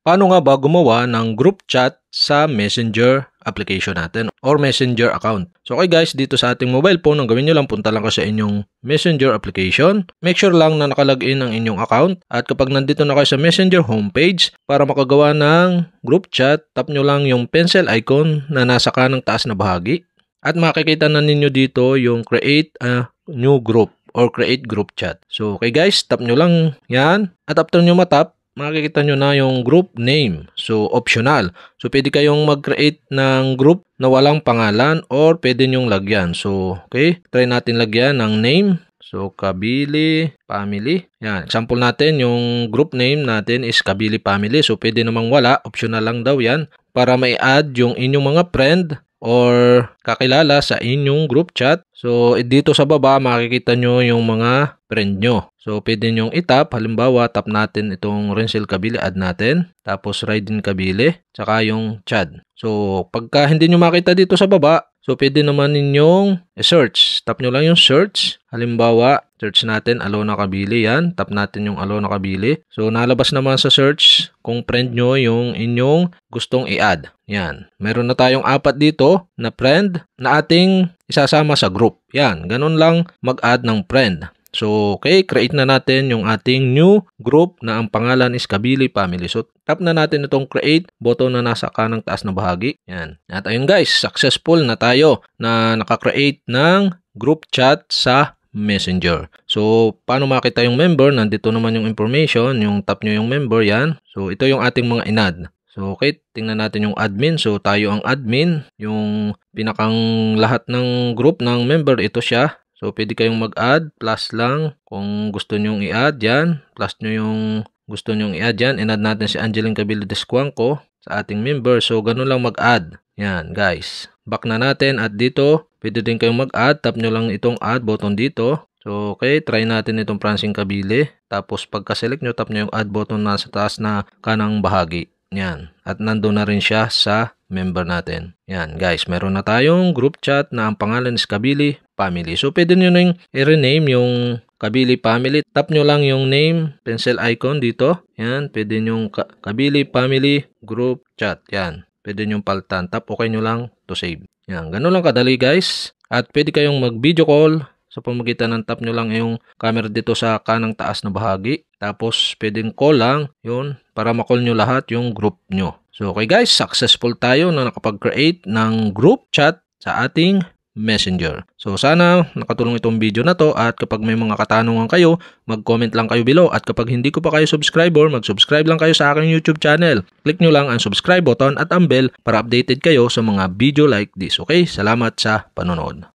Paano nga ba gumawa ng group chat sa Messenger application natin or Messenger account? So okay guys, dito sa ating mobile phone, ang gawin nyo lang, punta lang ka sa inyong Messenger application. Make sure lang na nakalagin ang inyong account. At kapag nandito na kayo sa Messenger homepage, para makagawa ng group chat, tap nyo lang yung pencil icon na nasa kanang taas na bahagi. At makikita na ninyo dito yung create a new group or create group chat. So okay guys, tap nyo lang yan. At after nyo matap, makikita nyo na yung group name. So, optional. So, pwede kayong mag-create ng group na walang pangalan or pwede nyong lagyan. So, okay. Try natin lagyan ng name. So, Kabili Family. Yan. Example natin, yung group name natin is Kabili Family. So, pwede namang wala. Optional lang daw yan. Para may-add yung inyong mga friend or kakilala sa inyong group chat. So, dito sa baba, makikita nyo yung mga friend nyo. So, pwede nyong itap. Halimbawa, tap natin itong Renzel Kabili, add natin. Tapos, Raiden Kabili, tsaka yung Chad. So, pagka hindi nyo makita dito sa baba, so, pwede naman ninyong search. Tap nyo lang yung search. Halimbawa, search natin Alona Kabili. Yan. Tap natin yung Alona Kabili. So, nalabas naman sa search kung friend nyo yung inyong gustong i-add. Yan. Meron na tayong 4 dito na friend na ating isasama sa group. Yan. Ganun lang mag-add ng friend. So, okay, create na natin yung ating new group na ang pangalan is Kabili Family. So, tap na natin itong create button na nasa kanang taas na bahagi. Yan. At ayun guys, successful na tayo na nakakreate ng group chat sa Messenger. So, paano makita yung member? Nandito naman yung information, yung tap nyo yung member, yan. So, ito yung ating mga inad. So, okay, tingnan natin yung admin. So, tayo ang admin. Yung pinakang lahat ng group ng member, ito siya. So, pwede kayong mag-add, plus lang kung gusto nyong i-add yan. Plus nyo yung gusto nyong i-add yan. In-add natin si Angeline Cabello Descuanco sa ating member. So, ganun lang mag-add. Yan, guys. Back na natin at dito, pwede din kayong mag-add. Tap nyo lang itong add button dito. So, okay, try natin itong Francine Kabili. Tapos, pagka-select nyo, tap nyo yung add button na sa taas na kanang bahagi. Yan. At nandun na rin siya sa member natin. Yan, guys. Meron na tayong group chat na ang pangalan is Kabili Family. So, pwede nyo nang i-rename yung Kabili Family. Tap nyo lang yung name, pencil icon dito. Yan. Pwede nyo Kabili Family Group Chat. Yan. Pwede nyo paltan. Tap okay nyo lang to save. Yan. Ganun lang kadali, guys. At pwede kayong mag-video call sa pamagitan ng tap nyo lang yung camera dito sa kanang taas na bahagi. Tapos, pwedeng call lang yun para makall nyo lahat yung group nyo. So, okay guys, successful tayo na nakapag-create ng group chat sa ating Messenger. So, sana nakatulong itong video na to at kapag may mga katanungan kayo, mag-comment lang kayo below. At kapag hindi ko pa kayo subscriber, mag-subscribe lang kayo sa aking YouTube channel. Click nyo lang ang subscribe button at ang bell para updated kayo sa mga video like this. Okay, salamat sa panonood.